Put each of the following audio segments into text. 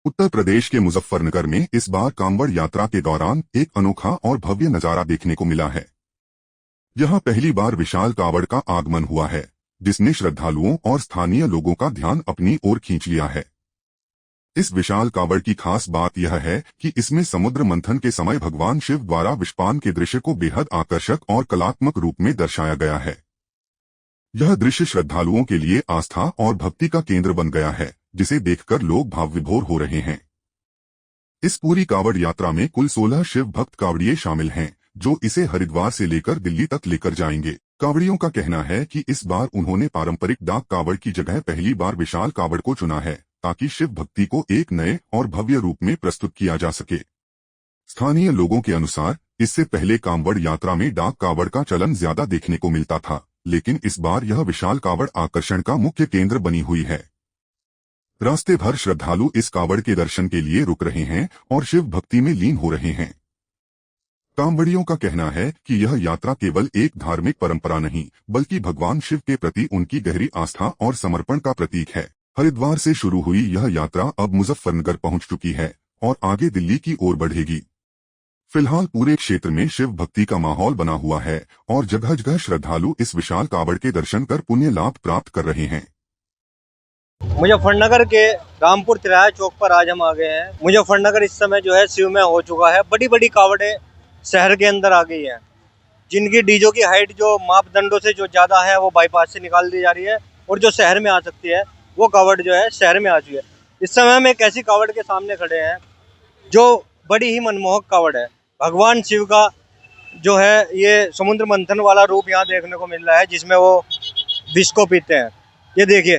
उत्तर प्रदेश के मुजफ्फरनगर में इस बार कांवड़ यात्रा के दौरान एक अनोखा और भव्य नजारा देखने को मिला है। यहां पहली बार विशाल कावड़ का आगमन हुआ है, जिसने श्रद्धालुओं और स्थानीय लोगों का ध्यान अपनी ओर खींच लिया है। इस विशाल कावड़ की खास बात यह है कि इसमें समुद्र मंथन के समय भगवान शिव द्वारा विषपान के दृश्य को बेहद आकर्षक और कलात्मक रूप में दर्शाया गया है। यह दृश्य श्रद्धालुओं के लिए आस्था और भक्ति का केंद्र बन गया है, जिसे देखकर लोग भाव विभोर हो रहे हैं। इस पूरी कावड़ यात्रा में कुल 16 शिव भक्त कावड़िए शामिल हैं, जो इसे हरिद्वार से लेकर दिल्ली तक लेकर जाएंगे। कावड़ियों का कहना है कि इस बार उन्होंने पारंपरिक डाक कावड़ की जगह पहली बार विशाल कावड़ को चुना है, ताकि शिव भक्ति को एक नए और भव्य रूप में प्रस्तुत किया जा सके। स्थानीय लोगों के अनुसार इससे पहले कांवड़ यात्रा में डाक कावड़ का चलन ज्यादा देखने को मिलता था, लेकिन इस बार यह विशाल कावड़ आकर्षण का मुख्य केंद्र बनी हुई है। रास्ते भर श्रद्धालु इस कावड़ के दर्शन के लिए रुक रहे हैं और शिव भक्ति में लीन हो रहे हैं। कांवड़ियों का कहना है कि यह यात्रा केवल एक धार्मिक परंपरा नहीं, बल्कि भगवान शिव के प्रति उनकी गहरी आस्था और समर्पण का प्रतीक है। हरिद्वार से शुरू हुई यह यात्रा अब मुजफ्फरनगर पहुंच चुकी है और आगे दिल्ली की ओर बढ़ेगी। फिलहाल पूरे क्षेत्र में शिव भक्ति का माहौल बना हुआ है और जगह जगह श्रद्धालु इस विशाल कावड़ के दर्शन कर पुण्य लाभ प्राप्त कर रहे हैं। मुजफ्फरनगर के रामपुर तिराहा चौक पर आज हम आ गए हैं। मुजफ्फरनगर इस समय जो है शिवमय हो चुका है। बड़ी बड़ी कावड़ें शहर के अंदर आ गई हैं, जिनकी डीजो की हाइट जो मापदंडों से जो ज़्यादा है वो बाईपास से निकाल दी जा रही है, और जो शहर में आ सकती है वो कावड़ जो है शहर में आ चुकी है। इस समय हम एक ऐसी कावड़ के सामने खड़े हैं जो बड़ी ही मनमोहक कावड़ है। भगवान शिव का जो है ये समुद्र मंथन वाला रूप यहाँ देखने को मिल रहा है, जिसमें वो विष को पीते हैं। ये देखिए,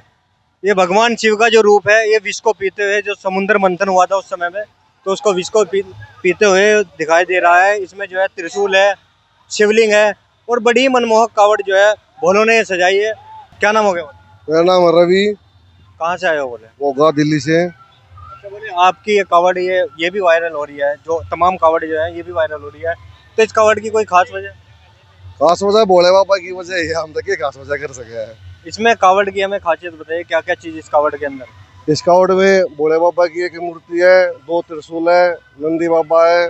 ये भगवान शिव का जो रूप है, ये विष को पीते हुए, जो समुद्र मंथन हुआ था उस समय में, तो उसको विष को पीते हुए दिखाई दे रहा है। इसमें जो है त्रिशूल है, शिवलिंग है, और बड़ी ही मनमोहक कावड़ जो है भोलों ने सजाई है। क्या नाम हो गया? मेरा नाम है रवि। कहाँ से आए हो? बोले मोगा, दिल्ली से। अच्छा, बोले आपकी ये कावड़ ये भी वायरल हो रही है, जो तमाम कावड़ जो है ये भी वायरल हो रही है, तो इस कावड़ की कोई खास वजह? खास वजह भोले बाबा की वजह है, हम तक खास वजह कर सके हैं। इसमें कावड़ की हमें खासियत बताइए, क्या क्या चीज़ इस कावड़ के अंदर? इस कावड़ में भोले बाबा की एक मूर्ति है, 2 त्रिशूल है, नंदी बाबा है,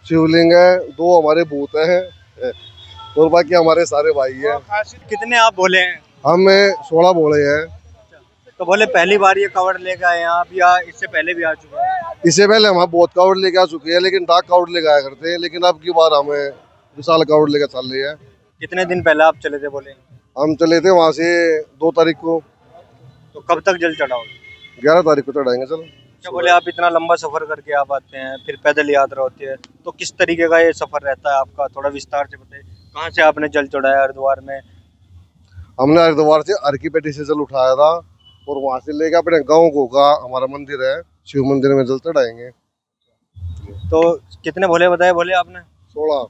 शिवलिंग है, 2 हमारे भूत हैं और बाकी हमारे सारे भाई हैं। कितने आप बोले हैं? हम 16 भोले हैं। तो बोले पहली बार ये कावड़ लेके आए हैं आप, या इससे पहले भी आ चुके हैं? इससे पहले हम बहुत कावड़ लेके आ चुके हैं, लेकिन डाक कावड़ लेके आया करते हैं, लेकिन अब की बार हमें विशाल कावड़ लेकर चल रहे हैं। कितने दिन पहले आप चले थे? बोले हम चले थे वहाँ से 2 तारीख को। तो कब तक जल चढ़ाओगे? 11 तारीख को चढ़ाएंगे। चलो। क्या बोले, आप इतना लंबा सफर करके आप आते हैं, फिर पैदल यात्रा होती है, तो किस तरीके का ये सफर रहता है आपका? थोड़ा विस्तार से बताइए। कहाँ से आपने जल चढ़ाया हरिद्वार में? हमने हरिद्वार से हर की पेटी से जल उठाया था और वहां से लेके अपने गाँव को का हमारा मंदिर है, शिव मंदिर में जल चढ़ाएंगे। तो कितने भोले बताए? बोले आपने 16।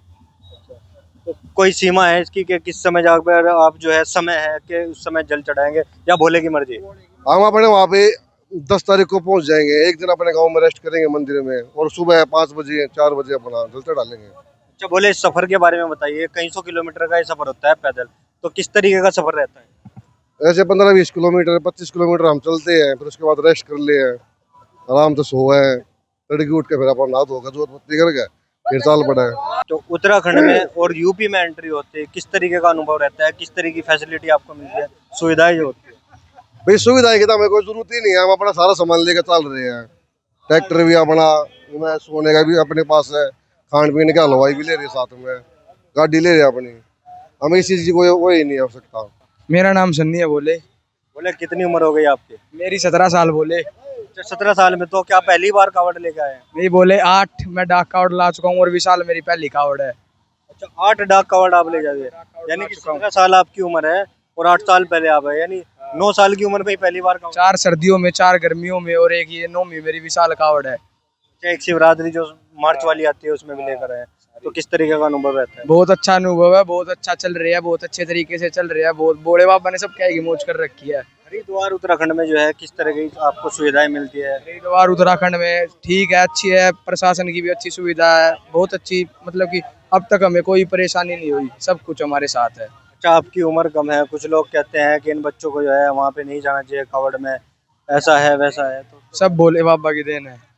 तो कोई सीमा है इसकी कि किस समय जाकर आप जो है समय है कि उस समय जल चढ़ाएंगे, या भोले की मर्जी? हम अपने वहाँ पे 10 तारीख को पहुंच जाएंगे। एक दिन अपने गांव में रेस्ट करेंगे मंदिर में, और सुबह 5 बजे 4 बजे अपना जल चढ़ा लेंगे। अच्छा, बोले इस सफर के बारे में बताइए। कई सौ किलोमीटर का ये सफर होता है पैदल, तो किस तरीके का सफर रहता है? ऐसे 15-20 किलोमीटर 25 किलोमीटर हम चलते हैं, फिर उसके बाद रेस्ट कर ले, आराम से सोए, तड़के उठ के फिर अपन नहा धोकर जोत बत्ती करके फिर चाल पड़ा है। तो उत्तराखंड में और यूपी में एंट्री होती है, किस तरीके का अनुभव रहता है? किस तरीके की फैसिलिटी आपको मिलती है, सुविधाएं जो होती है? भाई सुविधाएं की तो हमें कोई जरूरत ही नहीं है, हम अपना सारा सामान लेकर चल रहे हैं। ट्रैक्टर भी अपना, सोने का भी अपने पास है, खान पीने का हलवाई भी ले रहे साथ में, गाड़ी ले रहे अपनी। हमें इसी चीज की कोई ही नहीं हो सकता। मेरा नाम सन्नी है। बोले कितनी उम्र हो गई आपकी? मेरी 17 साल। बोले 17 साल में तो क्या पहली बार कावड़ लेके आए हैं? नहीं, बोले 8 मैं डाक कावड़ ला चुका हूँ और विशाल मेरी पहली कावड़ है। अच्छा, 8 डाक कावड़ आप ले जाइए, यानी कि 17 साल आपकी उम्र है और 8 साल पहले आप है, यानी 9 साल की उम्र में ही पहली बार कावड़। 4 सर्दियों में, 4 गर्मियों में, और एक ये 9वीं मेरी विशाल कावड़ है। एक शिवरात्रि जो मार्च वाली आती है उसमें भी लेकर आए, तो किस तरीके का अनुभव रहता है? बहुत अच्छा अनुभव है, बहुत अच्छा चल रहा है, बहुत अच्छे तरीके से चल रहा है। बहुत भोले बाबा ने सब क्या की मौज कर रखी है। हरिद्वार उत्तराखंड में जो है किस तरह की आपको सुविधाएं मिलती है? हरिद्वार उत्तराखंड में ठीक है, अच्छी है, प्रशासन की भी अच्छी सुविधा है, बहुत अच्छी। मतलब कि अब तक हमें कोई परेशानी नहीं हुई, सब कुछ हमारे साथ है। अच्छा, आपकी उम्र कम है, कुछ लोग कहते हैं कि इन बच्चों को जो है वहाँ पे नहीं जाना चाहिए कावड़ में, ऐसा है वैसा है, तो सब भोले बाबा की देन है।